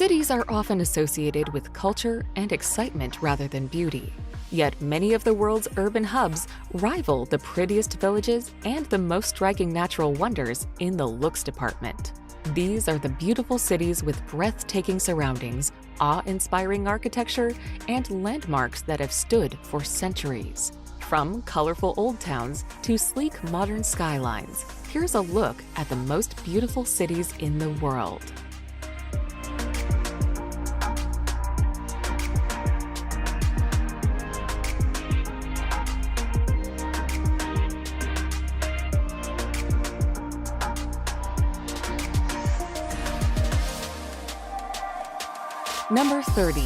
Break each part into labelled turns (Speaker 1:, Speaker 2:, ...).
Speaker 1: Cities are often associated with culture and excitement rather than beauty. Yet many of the world's urban hubs rival the prettiest villages and the most striking natural wonders in the looks department. These are the beautiful cities with breathtaking surroundings, awe-inspiring architecture, and landmarks that have stood for centuries. From colorful old towns to sleek modern skylines, here's a look at the most beautiful cities in the world. Number 30.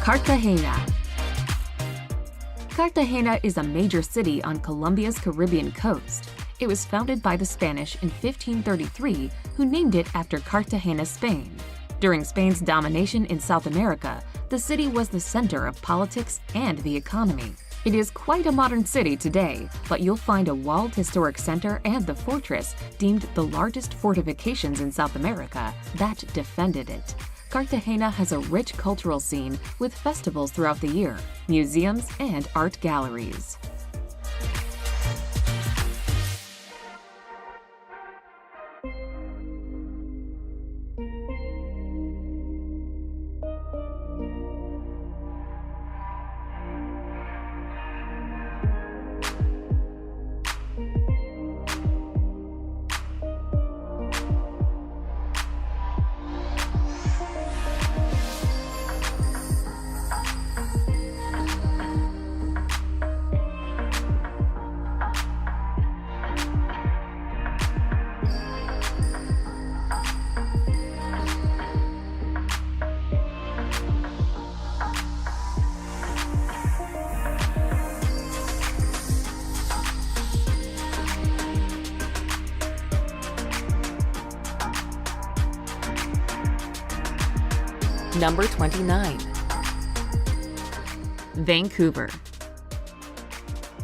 Speaker 2: Cartagena. Cartagena is a major city on Colombia's Caribbean coast. It was founded by the Spanish in 1533, who named it after Cartagena, Spain. During Spain's domination in South America, the city was the center of politics and the economy. It is quite a modern city today, but you'll find a walled historic center and the fortress, deemed the largest fortifications in South America, that defended it. Cartagena has a rich cultural scene with festivals throughout the year, museums, and art galleries.
Speaker 1: Number 29.
Speaker 2: Vancouver.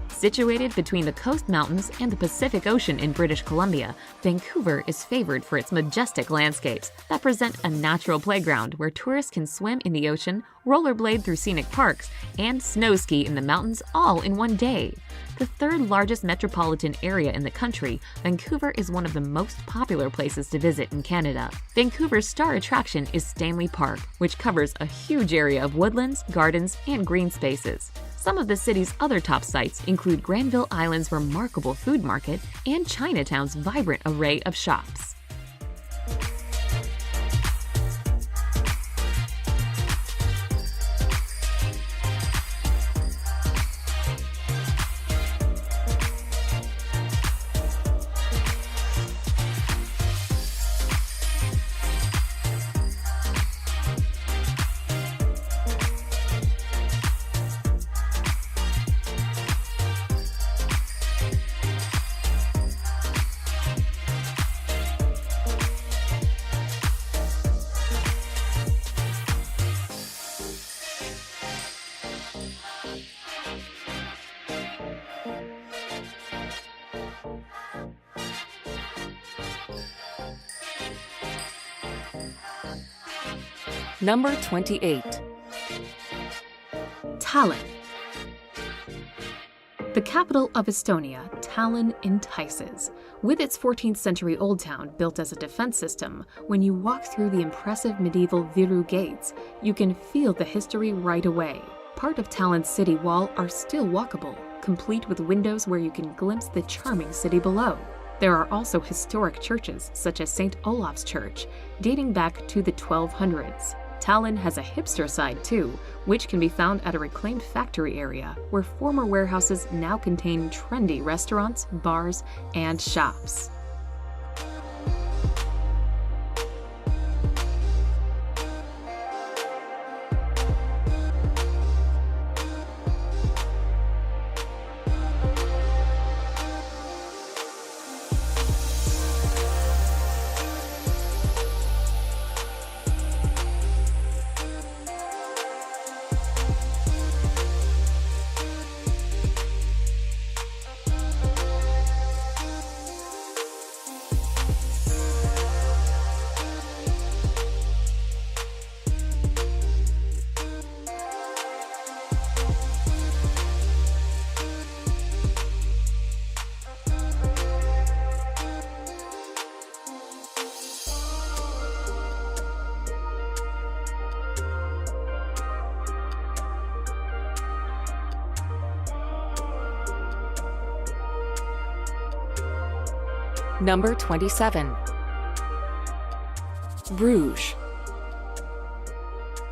Speaker 2: Situated between the Coast Mountains and the Pacific Ocean in British Columbia, Vancouver is favored for its majestic landscapes that present a natural playground where tourists can swim in the ocean, rollerblade through scenic parks, and snow ski in the mountains all in one day. The third largest metropolitan area in the country, Vancouver is one of the most popular places to visit in Canada. Vancouver's star attraction is Stanley Park, which covers a huge area of woodlands, gardens, and green spaces. Some of the city's other top sites include Granville Island's remarkable food market and Chinatown's vibrant array of shops.
Speaker 1: Number 28.
Speaker 2: Tallinn. The capital of Estonia, Tallinn entices. With its 14th century old town built as a defense system, when you walk through the impressive medieval Viru gates, you can feel the history right away. Part of Tallinn's city wall are still walkable, complete with windows where you can glimpse the charming city below. There are also historic churches, such as St. Olaf's Church, dating back to the 1200s. Tallinn has a hipster side too, which can be found at a reclaimed factory area where former warehouses now contain trendy restaurants, bars, and shops.
Speaker 1: Number 27. Bruges.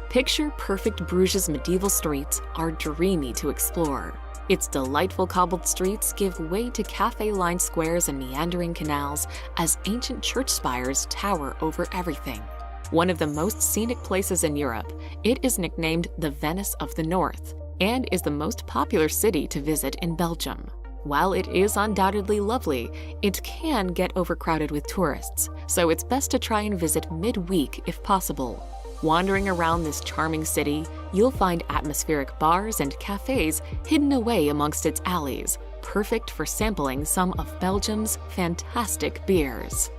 Speaker 1: Picture-perfect Bruges' medieval streets are dreamy to explore. Its delightful cobbled streets give way to cafe-lined squares and meandering canals as ancient church spires tower over everything. One of the most scenic places in Europe, it is nicknamed the Venice of the North and is the most popular city to visit in Belgium. While it is undoubtedly lovely, it can get overcrowded with tourists, so it's best to try and visit midweek if possible. Wandering around this charming city, you'll find atmospheric bars and cafes hidden away amongst its alleys, perfect for sampling some of Belgium's fantastic beers.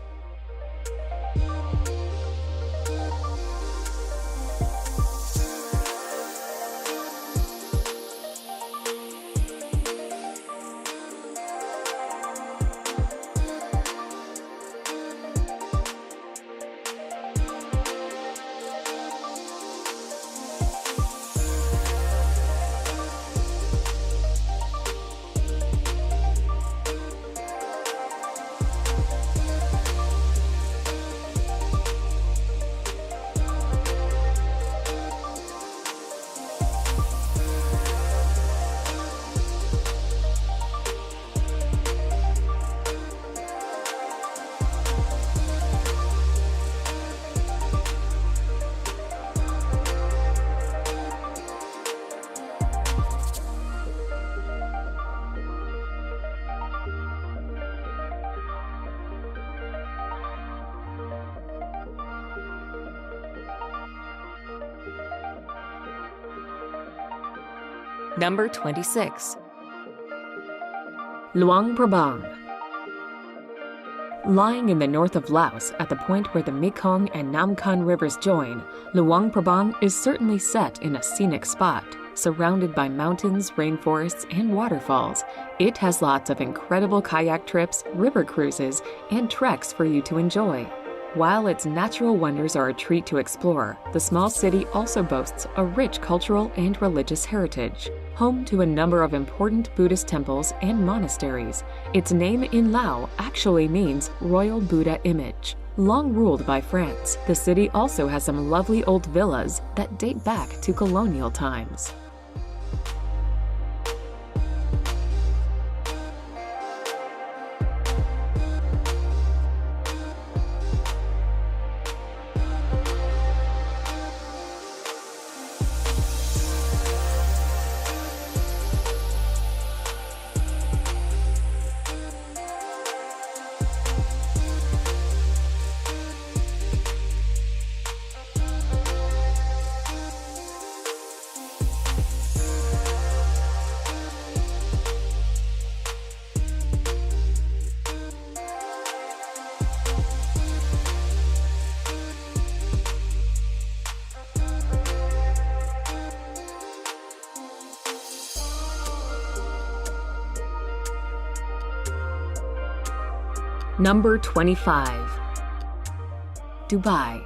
Speaker 1: Number 26. Luang Prabang. Lying in the north of Laos at the point where the Mekong and Nam Khan rivers join, Luang Prabang is certainly set in a scenic spot. Surrounded by mountains, rainforests, and waterfalls, it has lots of incredible kayak trips, river cruises, and treks for you to enjoy. While its natural wonders are a treat to explore, the small city also boasts a rich cultural and religious heritage. Home to a number of important Buddhist temples and monasteries, its name in Lao actually means Royal Buddha Image. Long ruled by France, the city also has some lovely old villas that date back to colonial times. Number 25. Dubai.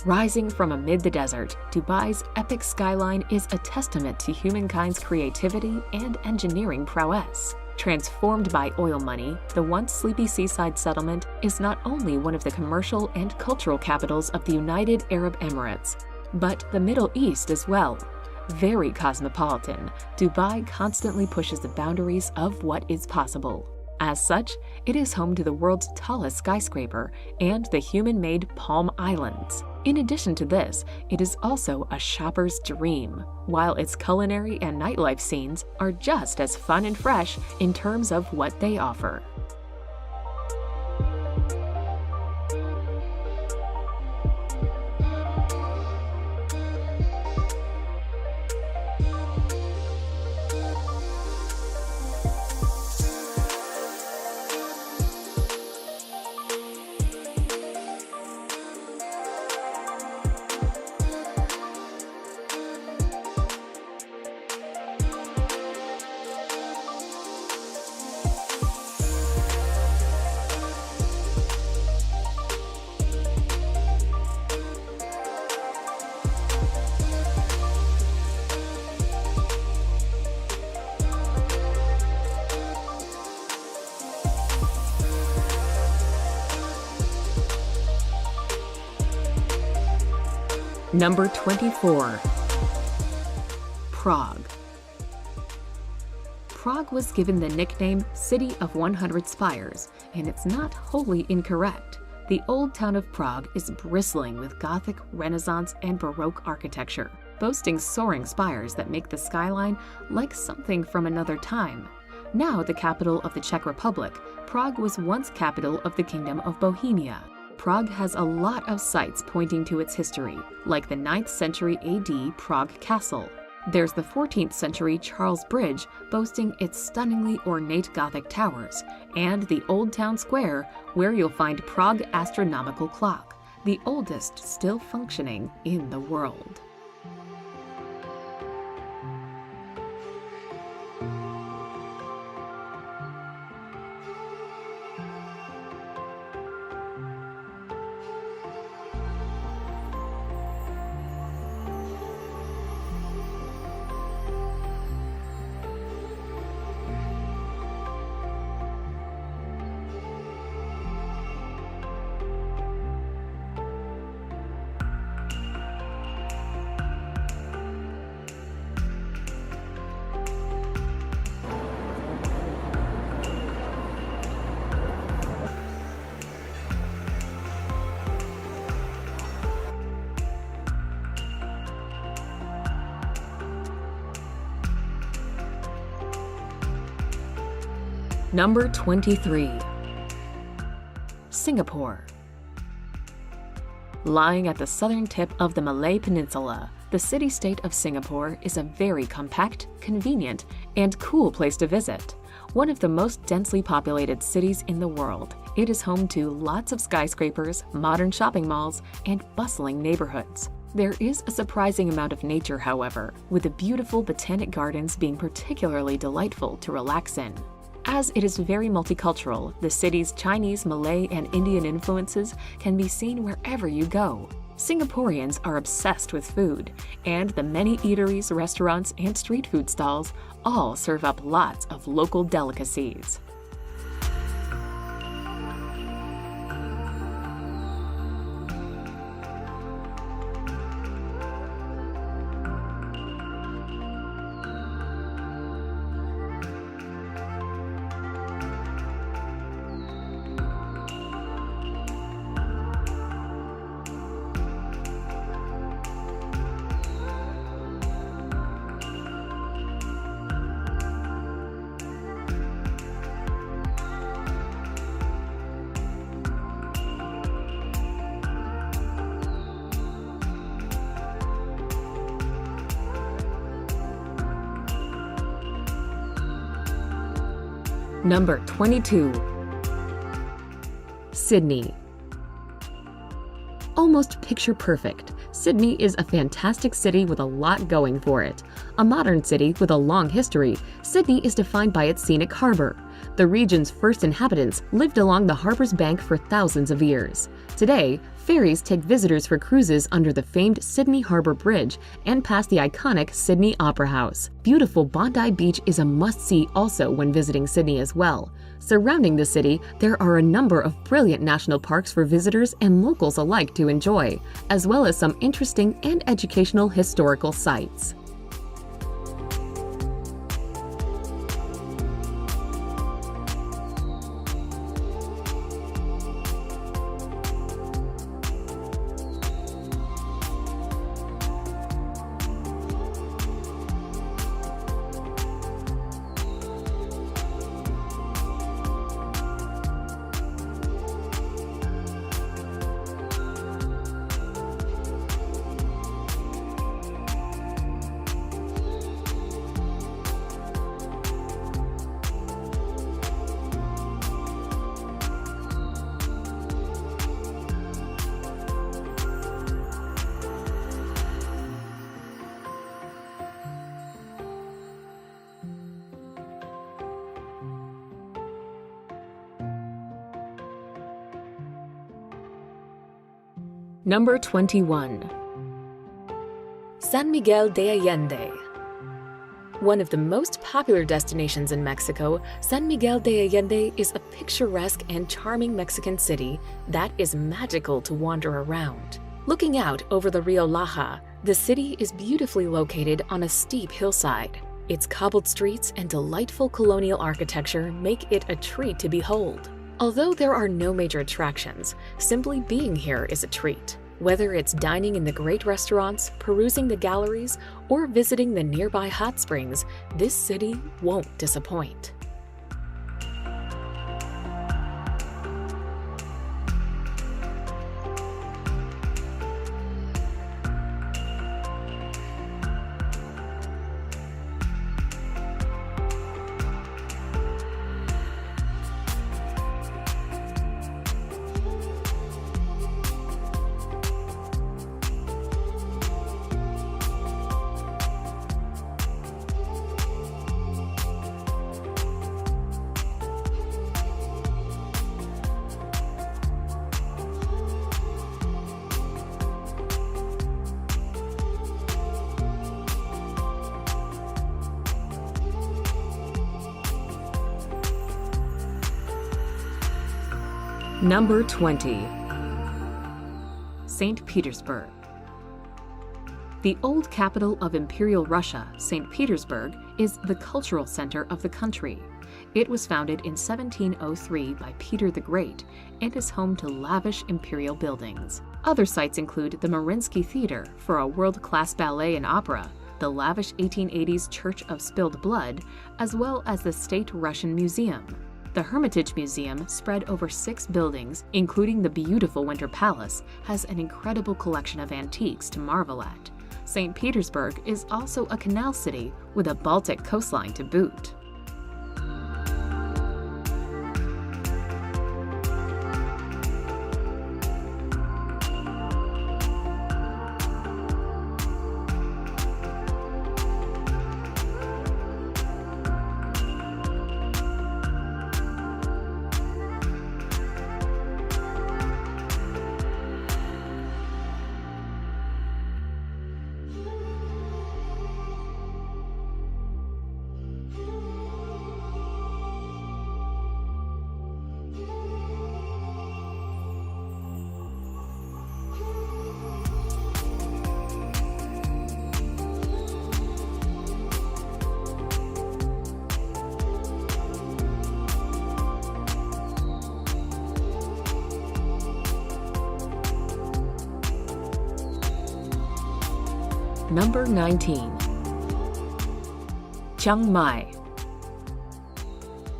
Speaker 1: Rising from amid the desert, Dubai's epic skyline is a testament to humankind's creativity and engineering prowess. Transformed by oil money, the once sleepy seaside settlement is not only one of the commercial and cultural capitals of the United Arab Emirates, but the Middle East as well. Very cosmopolitan, Dubai constantly pushes the boundaries of what is possible. As such, it is home to the world's tallest skyscraper and the human-made Palm Islands. In addition to this, it is also a shopper's dream, while its culinary and nightlife scenes are just as fun and fresh in terms of what they offer.
Speaker 2: Number 24. Prague. Prague was given the nickname City of 100 Spires, and it's not wholly incorrect. The old town of Prague is bristling with Gothic, Renaissance, and Baroque architecture, boasting soaring spires that make the skyline like something from another time. Now the capital of the Czech Republic, Prague was once capital of the Kingdom of Bohemia. Prague has a lot of sites pointing to its history, like the 9th century AD Prague Castle. There's the 14th century Charles Bridge, boasting its stunningly ornate Gothic towers, and the Old Town Square, where you'll find Prague Astronomical Clock, the oldest still functioning in the world. Number 23. Singapore. Lying at the southern tip of the Malay Peninsula, the city-state of Singapore is a very compact, convenient, and cool place to visit. One of the most densely populated cities in the world, it is home to lots of skyscrapers, modern shopping malls, and bustling neighborhoods. There is a surprising amount of nature, however, with the beautiful botanic gardens being particularly delightful to relax in. As it is very multicultural, the city's Chinese, Malay, and Indian influences can be seen wherever you go. Singaporeans are obsessed with food, and the many eateries, restaurants, and street food stalls all serve up lots of local delicacies. Number 22. Sydney. Almost picture perfect, Sydney is a fantastic city with a lot going for it. A modern city with a long history, Sydney is defined by its scenic harbor. The region's first inhabitants lived along the harbor's bank for thousands of years. Today, ferries take visitors for cruises under the famed Sydney Harbour Bridge and past the iconic Sydney Opera House. Beautiful Bondi Beach is a must-see also when visiting Sydney as well. Surrounding the city, there are a number of brilliant national parks for visitors and locals alike to enjoy, as well as some interesting and educational historical sites. Number 21. San Miguel de Allende. One of the most popular destinations in Mexico, San Miguel de Allende is a picturesque and charming Mexican city that is magical to wander around.
Speaker 1: Looking out over the Rio Laja, the city is beautifully located on a steep hillside. Its cobbled streets and delightful colonial architecture make it a treat to behold. Although there are no major attractions, simply being here is a treat. Whether it's dining in the great restaurants, perusing the galleries, or visiting the nearby hot springs, this city won't disappoint. Number 20. St. Petersburg. The old capital of Imperial Russia, St. Petersburg, is the cultural center of the country. It was founded in 1703 by Peter the Great and is home to lavish imperial buildings. Other sites include the Mariinsky Theater for a world-class ballet and opera, the lavish 1880s Church of Spilled Blood, as well as the State Russian Museum. The Hermitage Museum, spread over 6 buildings, including the beautiful Winter Palace, has an incredible collection of antiques to marvel at. St. Petersburg is also a canal city with a Baltic coastline to boot. Number 19. Chiang Mai.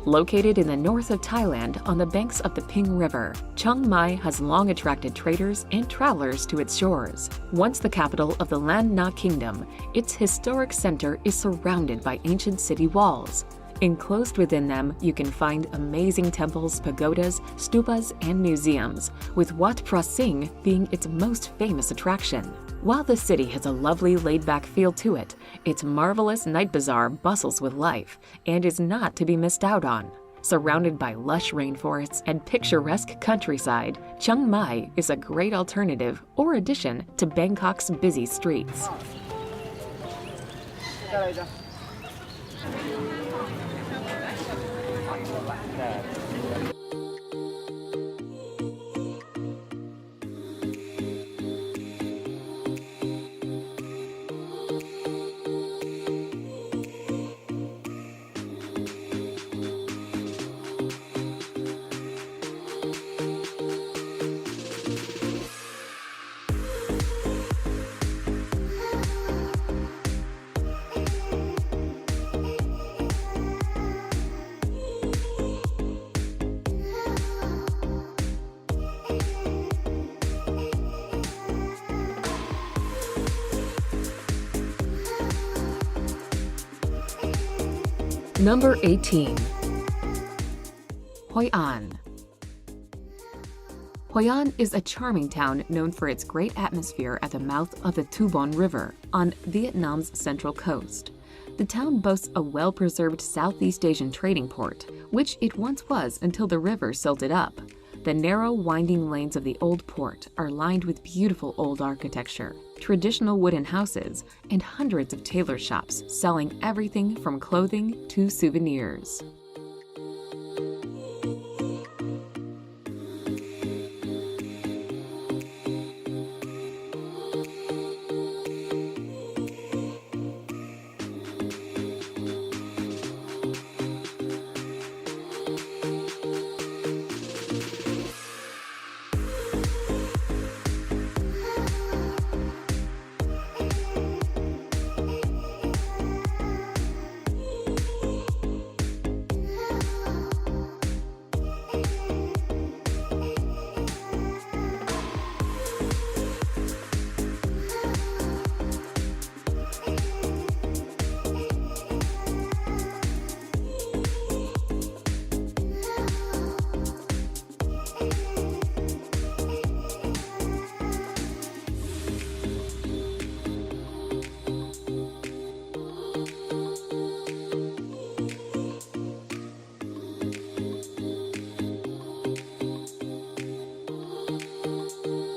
Speaker 1: Located in the north of Thailand on the banks of the Ping River, Chiang Mai has long attracted traders and travelers to its shores. Once the capital of the Lan Na Kingdom, its historic center is surrounded by ancient city walls. Enclosed within them, you can find amazing temples, pagodas, stupas, and museums, with Wat Phra Singh being its most famous attraction. While the city has a lovely laid-back feel to it, its marvelous night bazaar bustles with life and is not to be missed out on. Surrounded by lush rainforests and picturesque countryside, Chiang Mai is a great alternative or addition to Bangkok's busy streets. Number 18. Hoi An. Hoi An is a charming town known for its great atmosphere at the mouth of the Tu Bon River on Vietnam's central coast. The town boasts a well-preserved Southeast Asian trading port, which it once was until the river silted up. The narrow, winding lanes of the old port are lined with beautiful old architecture, traditional wooden houses, and hundreds of tailor shops selling everything from clothing to souvenirs.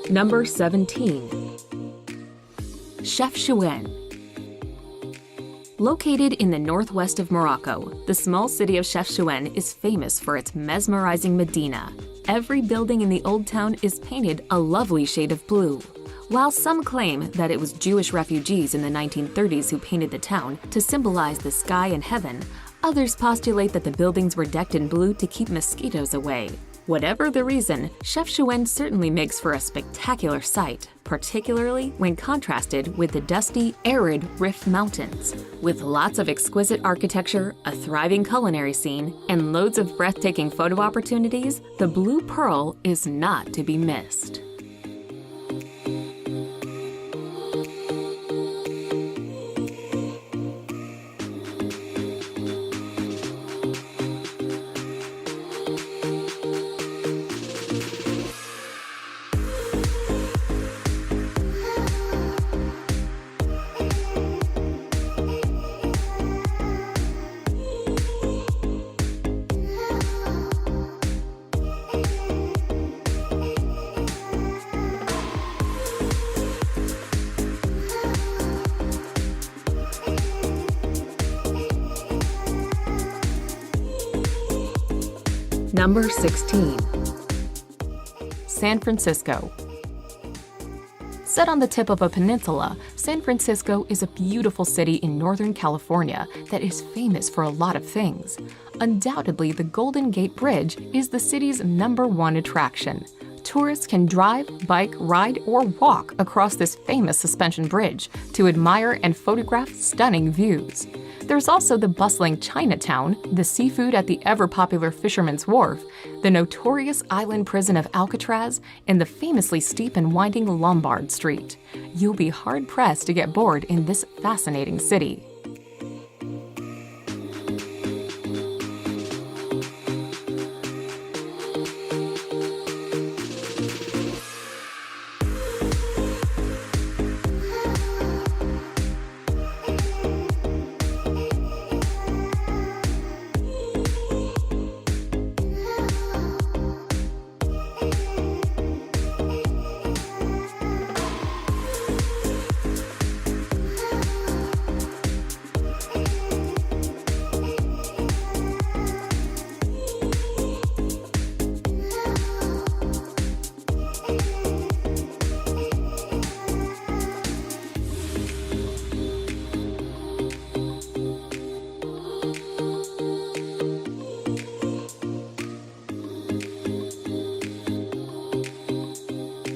Speaker 1: Number 17. Chefchaouen. Located in the northwest of Morocco, the small city of Chefchaouen is famous for its mesmerizing Medina. Every building in the old town is painted a lovely shade of blue. While some claim that it was Jewish refugees in the 1930s who painted the town to symbolize the sky and heaven, others postulate that the buildings were decked in blue to keep mosquitoes away. Whatever the reason, Chefchaouen certainly makes for a spectacular sight, particularly when contrasted with the dusty, arid Rif Mountains. With lots of exquisite architecture, a thriving culinary scene, and loads of breathtaking photo opportunities, the Blue Pearl is not to be missed. Number 16. San Francisco. Set on the tip of a peninsula, San Francisco is a beautiful city in Northern California that is famous for a lot of things. Undoubtedly, the Golden Gate Bridge is the city's #1 attraction. Tourists can drive, bike, ride, or walk across this famous suspension bridge to admire and photograph stunning views. There's also the bustling Chinatown, the seafood at the ever-popular Fisherman's Wharf, the notorious island prison of Alcatraz, and the famously steep and winding Lombard Street. You'll be hard-pressed to get bored in this fascinating city.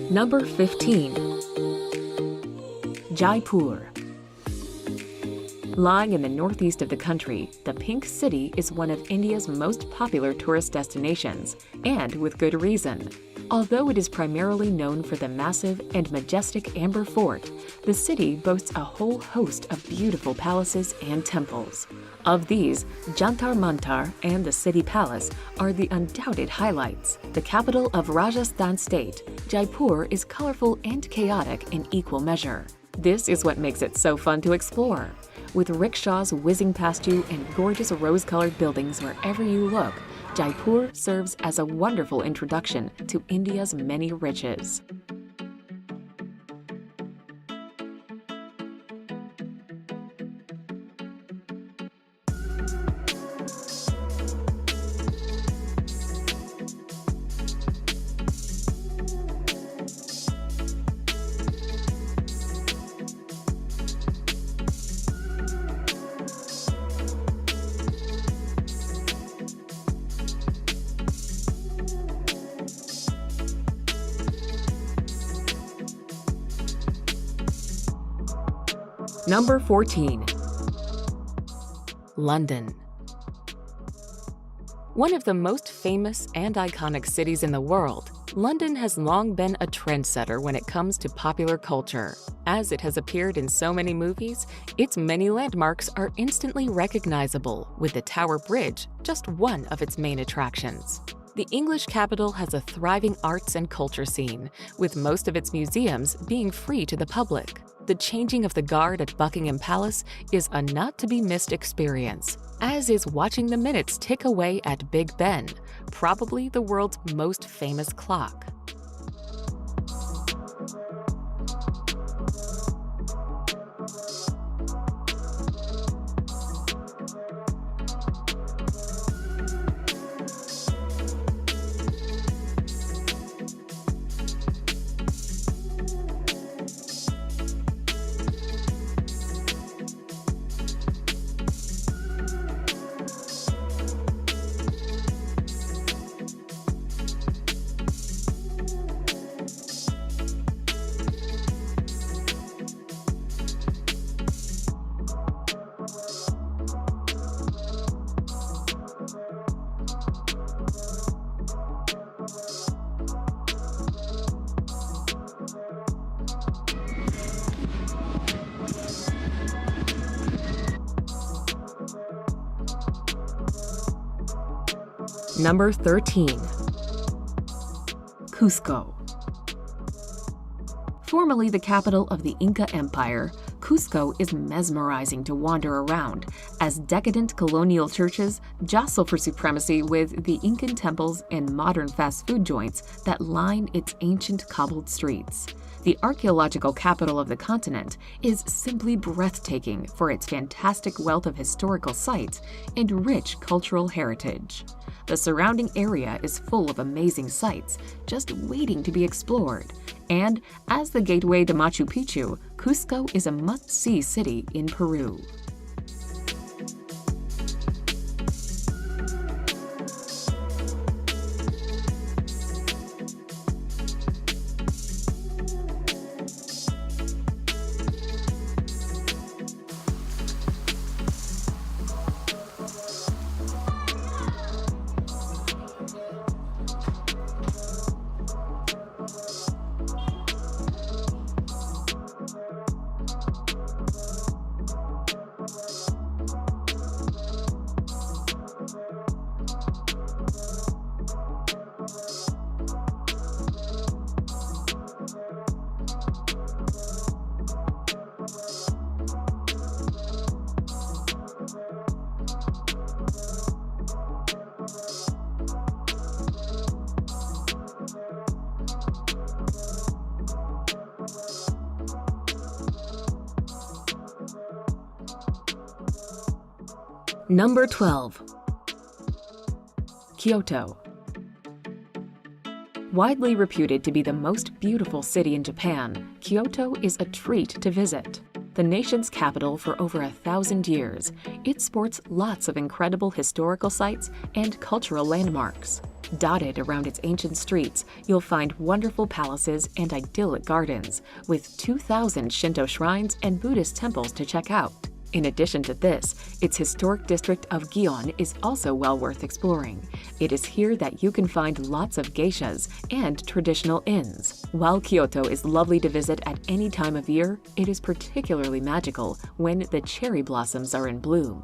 Speaker 1: Number 15. Jaipur. Lying in the northeast of the country, the Pink City is one of India's most popular tourist destinations, and with good reason. Although it is primarily known for the massive and majestic Amber Fort, the city boasts a whole host of beautiful palaces and temples. Of these, Jantar Mantar and the City Palace are the undoubted highlights. The capital of Rajasthan state, Jaipur is colorful and chaotic in equal measure. This is what makes it so fun to explore. With rickshaws whizzing past you and gorgeous rose-colored buildings wherever you look, Jaipur serves as a wonderful introduction to India's many riches. Number 14. London. One of the most famous and iconic cities in the world, London has long been a trendsetter when it comes to popular culture. As it has appeared in so many movies, its many landmarks are instantly recognizable, with the Tower Bridge just one of its main attractions. The English capital has a thriving arts and culture scene, with most of its museums being free to the public. The changing of the guard at Buckingham Palace is a not-to-be-missed experience, as is watching the minutes tick away at Big Ben, probably the world's most famous clock. Number 13.
Speaker 2: Cusco. Formerly the capital of the Inca Empire, Cusco is mesmerizing to wander around as decadent colonial churches jostle for supremacy with the Incan temples and modern fast food joints that line its ancient cobbled streets. The archaeological capital of the continent is simply breathtaking for its fantastic wealth of historical sites and rich cultural heritage. The surrounding area is full of amazing sights just waiting to be explored. And as the gateway to Machu Picchu, Cusco is a must-see city in Peru.
Speaker 1: Number 12. Kyoto. Widely reputed to be the most beautiful city in Japan, Kyoto is a treat to visit. The nation's capital for over 1,000 years, it sports lots of incredible historical sites and cultural landmarks. Dotted around its ancient streets, you'll find wonderful palaces and idyllic gardens, with 2,000 Shinto shrines and Buddhist temples to check out. In addition to this, its historic district of Gion is also well worth exploring. It is here that you can find lots of geishas and traditional inns. While Kyoto is lovely to visit at any time of year, it is particularly magical when the cherry blossoms are in bloom.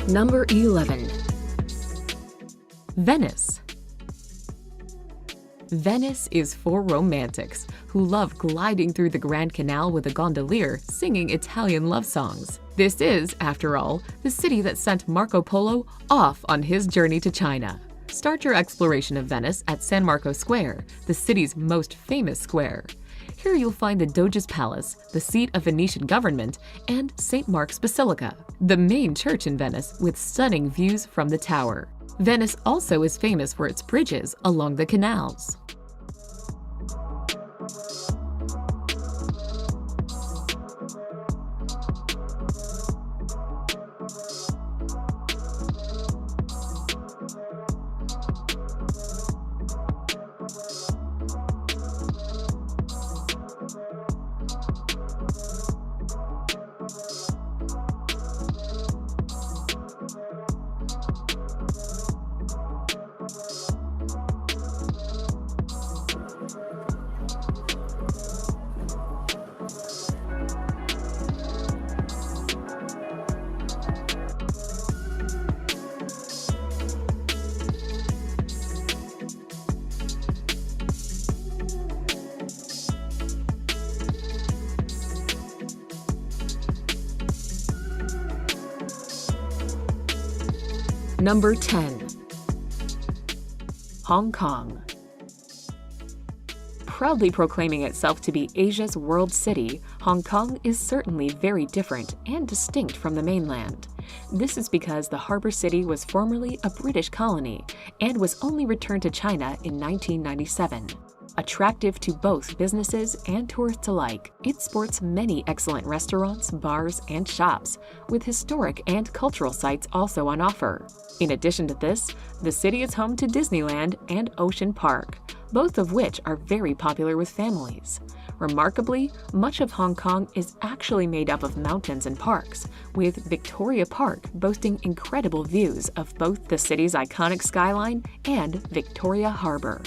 Speaker 1: Number 11. Venice. Venice is for romantics who love gliding through the Grand Canal with a gondolier singing Italian love songs. This is, after all, the city that sent Marco Polo off on his journey to China. Start your exploration of Venice at San Marco Square, the city's most famous square. Here you'll find the Doge's Palace, the seat of Venetian government, and St. Mark's Basilica, the main church in Venice with stunning views from the tower. Venice also is famous for its bridges along the canals. Number 10. Hong Kong. Proudly proclaiming itself to be Asia's world city,
Speaker 2: Hong Kong is certainly very different and distinct from the mainland. This is because the harbor city was formerly a British colony and was only returned to China in 1997. Attractive to both businesses and tourists alike, it sports many excellent restaurants, bars, and shops, with historic and cultural sites also on offer. In addition to this, the city is home to Disneyland and Ocean Park, both of which are very popular with families. Remarkably, much of Hong Kong is actually made up of mountains and parks, with Victoria Park boasting incredible views of both the city's iconic skyline and Victoria Harbour.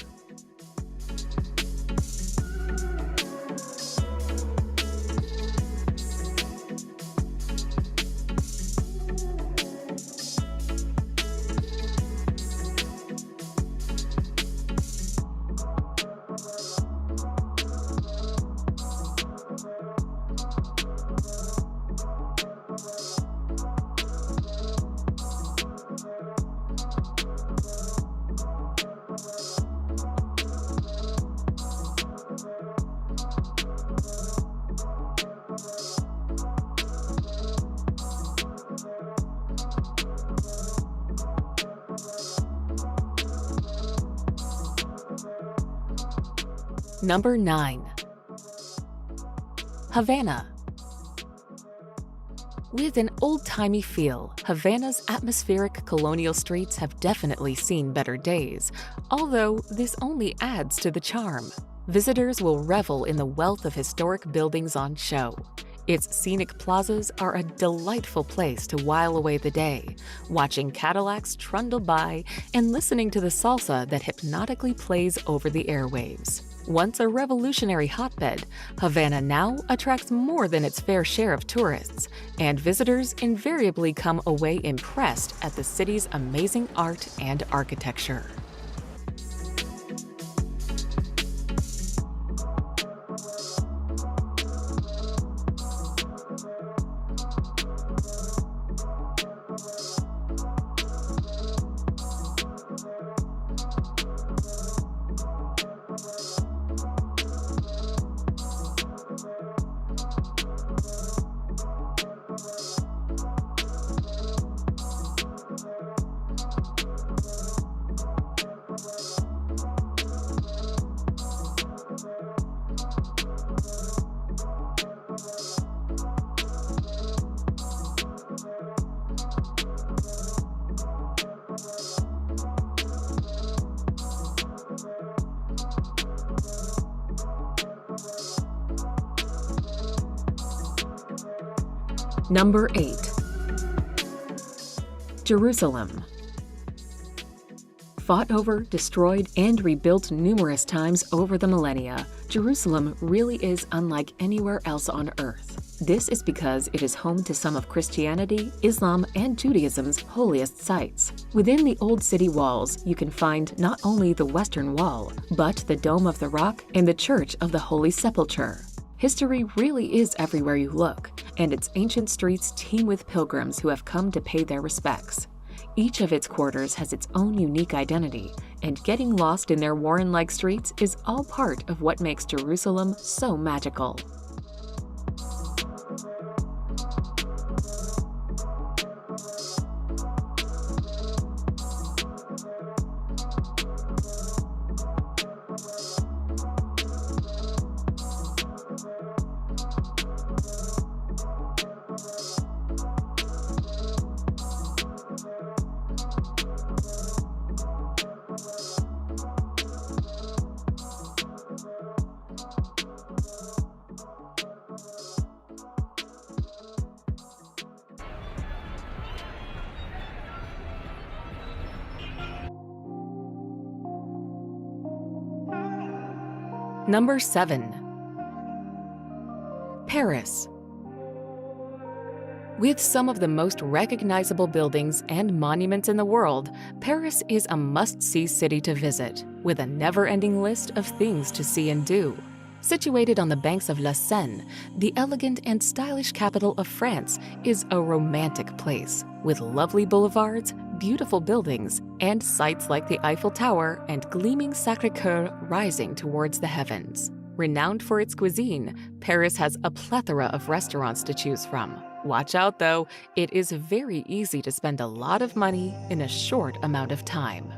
Speaker 1: Number 9. Havana. With an old-timey feel, Havana's atmospheric colonial streets have definitely seen better days, although this only adds to the charm. Visitors will revel in the wealth of historic buildings on show. Its scenic plazas are a delightful place to while away the day, watching Cadillacs trundle by and listening to the salsa that hypnotically plays over the airwaves. Once a revolutionary hotbed, Havana now attracts more than its fair share of tourists, and visitors invariably come away impressed at the city's amazing art and architecture.
Speaker 2: Number 8. Jerusalem. Fought over, destroyed, and rebuilt numerous times over the millennia, Jerusalem really is unlike anywhere else on earth. This is because it is home to some of Christianity, Islam, and Judaism's holiest sites. Within the old city walls, you can find not only the Western Wall, but the Dome of the Rock and the Church of the Holy Sepulchre. History really is everywhere you look, and its ancient streets teem with pilgrims who have come to pay their respects. Each of its quarters has its own unique identity, and getting lost in their Warren-like streets is all part of what makes Jerusalem so magical.
Speaker 1: Number 7. Paris. With some of the most recognizable buildings and monuments in the world, Paris is a must-see city to visit, with a never-ending list of things to see and do. Situated on the banks of La Seine, the elegant and stylish capital of France is a romantic place, with lovely boulevards, beautiful buildings, and sights like the Eiffel Tower and gleaming Sacré-Cœur rising towards the heavens. Renowned for its cuisine, Paris has a plethora of restaurants to choose from. Watch out though, it is very easy to spend a lot of money in a short amount of time.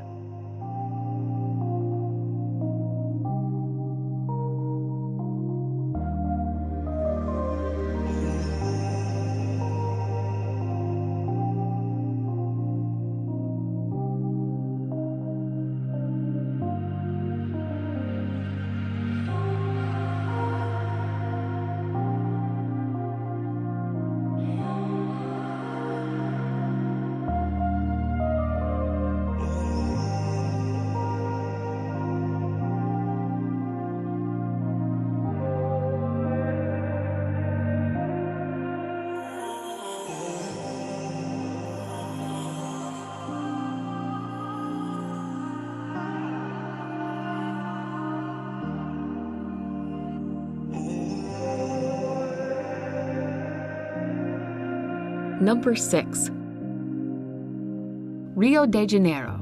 Speaker 1: Number 6. Rio de Janeiro.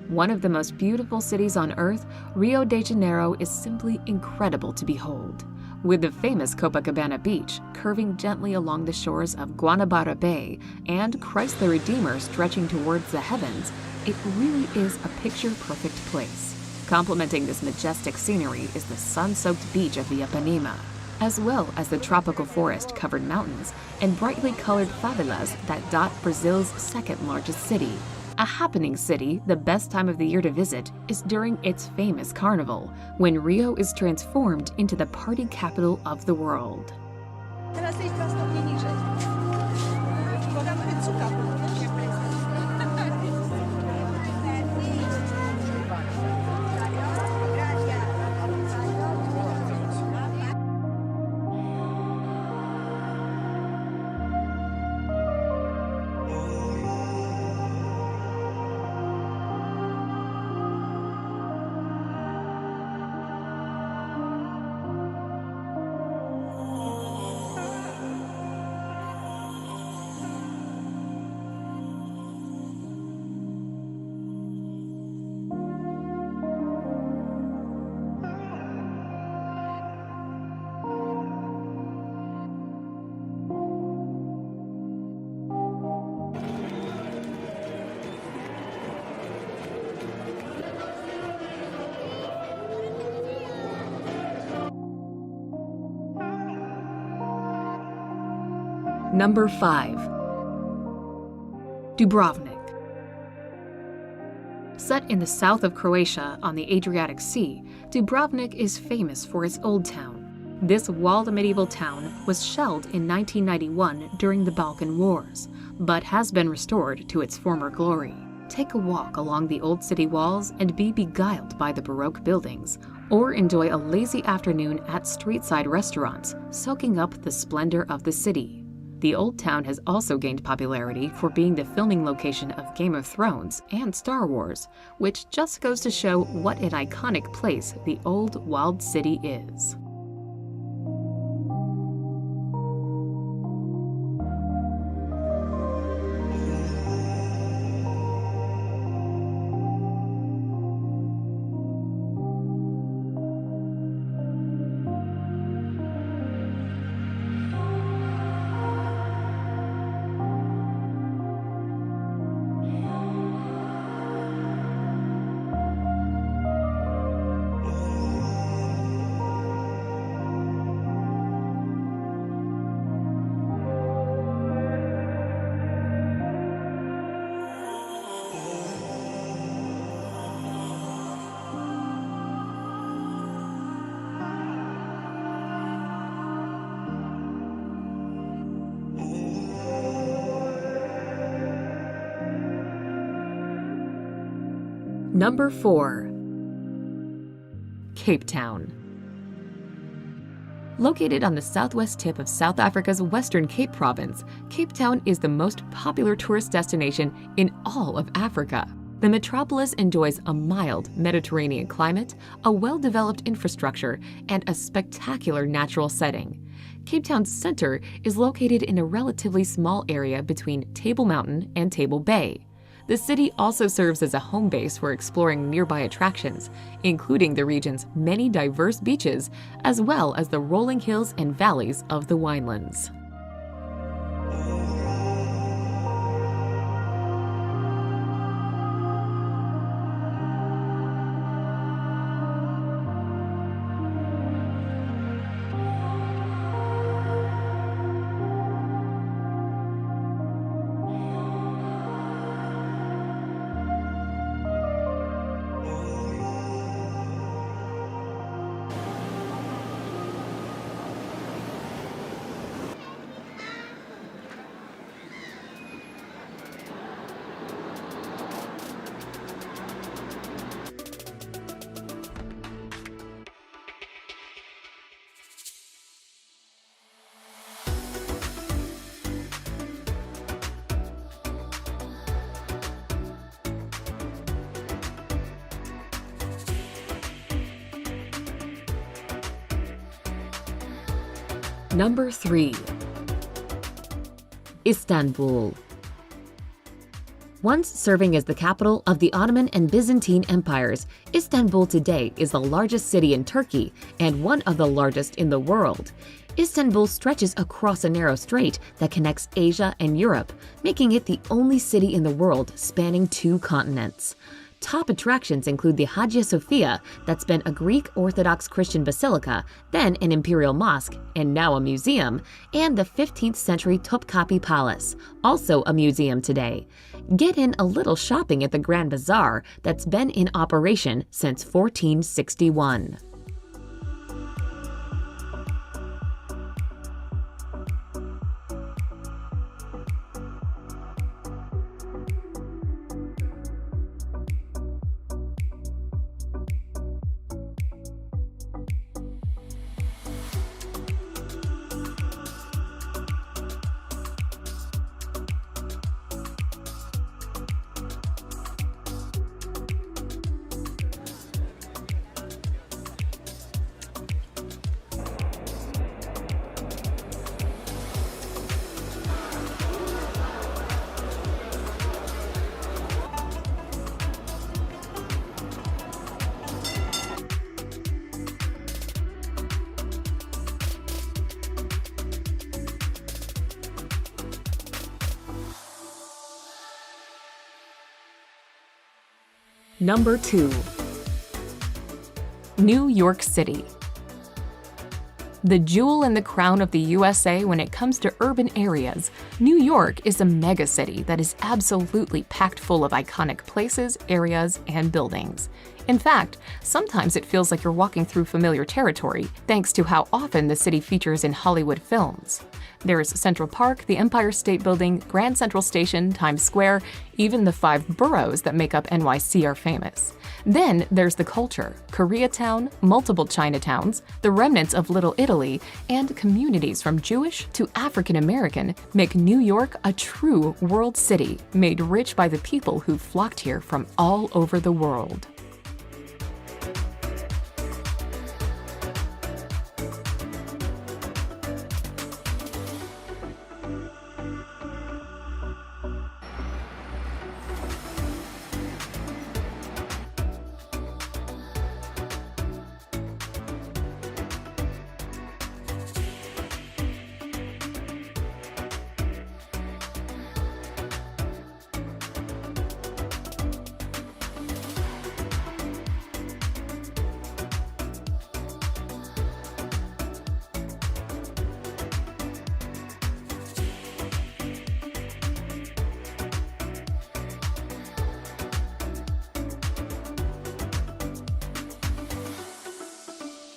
Speaker 1: One of the most beautiful cities on Earth, Rio de Janeiro is simply incredible to behold. With the famous Copacabana Beach curving gently along the shores of Guanabara Bay and Christ the Redeemer stretching towards the heavens, it really is a picture-perfect place. Complementing this majestic scenery is the sun-soaked beach of the Ipanema, as well as the tropical forest-covered mountains and brightly colored favelas that dot Brazil's second-largest city. A happening city, the best time of the year to visit is during its famous carnival, when Rio is transformed into the party capital of the world. Number 5. Dubrovnik. Set in the south of Croatia on the Adriatic Sea, Dubrovnik is famous for its old town. This walled medieval town was shelled in 1991 during the Balkan Wars, but has been restored to its former glory. Take a walk along the old city walls and be beguiled by the Baroque buildings, or enjoy a lazy afternoon at street-side restaurants, soaking up the splendor of the city. The Old Town has also gained popularity for being the filming location of Game of Thrones and Star Wars, which just goes to show what an iconic place the old walled city is. Number 4. Cape Town. Located on the southwest tip of South Africa's Western Cape Province, Cape Town is the most popular tourist destination in all of Africa. The metropolis enjoys a mild Mediterranean climate, a well-developed infrastructure, and a spectacular natural setting. Cape Town's center is located in a relatively small area between Table Mountain and Table Bay. The city also serves as a home base for exploring nearby attractions, including the region's many diverse beaches, as well as the rolling hills and valleys of the winelands. Number 3. Istanbul. Once serving as the capital of the Ottoman and Byzantine empires, Istanbul today is the largest city in Turkey and one of the largest in the world. Istanbul stretches across a narrow strait that connects Asia and Europe, making it the only city in the world spanning 2 continents. Top attractions include the Hagia Sophia, that's been a Greek Orthodox Christian basilica, then an imperial mosque, and now a museum, and the 15th century Topkapi Palace, also a museum today. Get in a little shopping at the Grand Bazaar, that's been in operation since 1461. Number 2. New York City. The jewel in the crown of the USA when it comes to urban areas, New York is a megacity that is absolutely packed full of iconic places, areas, and buildings. In fact, sometimes it feels like you're walking through familiar territory, thanks to how often the city features in Hollywood films. There's Central Park, the Empire State Building, Grand Central Station, Times Square, even the 5 boroughs that make up NYC are famous. Then there's the culture, Koreatown, multiple Chinatowns, the remnants of Little Italy, and communities from Jewish to African American make New York a true world city, made rich by the people who flocked here from all over the world.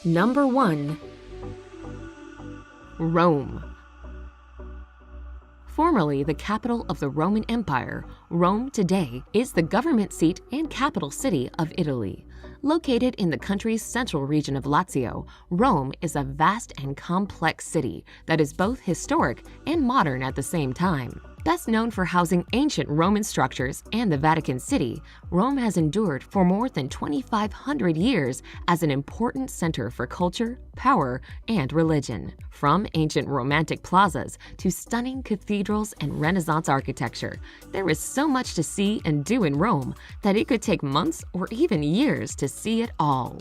Speaker 1: Number 1. Rome. Formerly the capital of the Roman Empire, Rome today is the government seat and capital city of Italy. Located in the country's central region of Lazio, Rome is a vast and complex city that is both historic and modern at the same time.
Speaker 2: Best known for housing ancient Roman structures and the Vatican City, Rome has endured for more than 2,500 years as an important center for culture, power, and religion. From ancient romantic plazas to stunning cathedrals and Renaissance architecture, there is so much to see and do in Rome that it could take months or even years to see it all.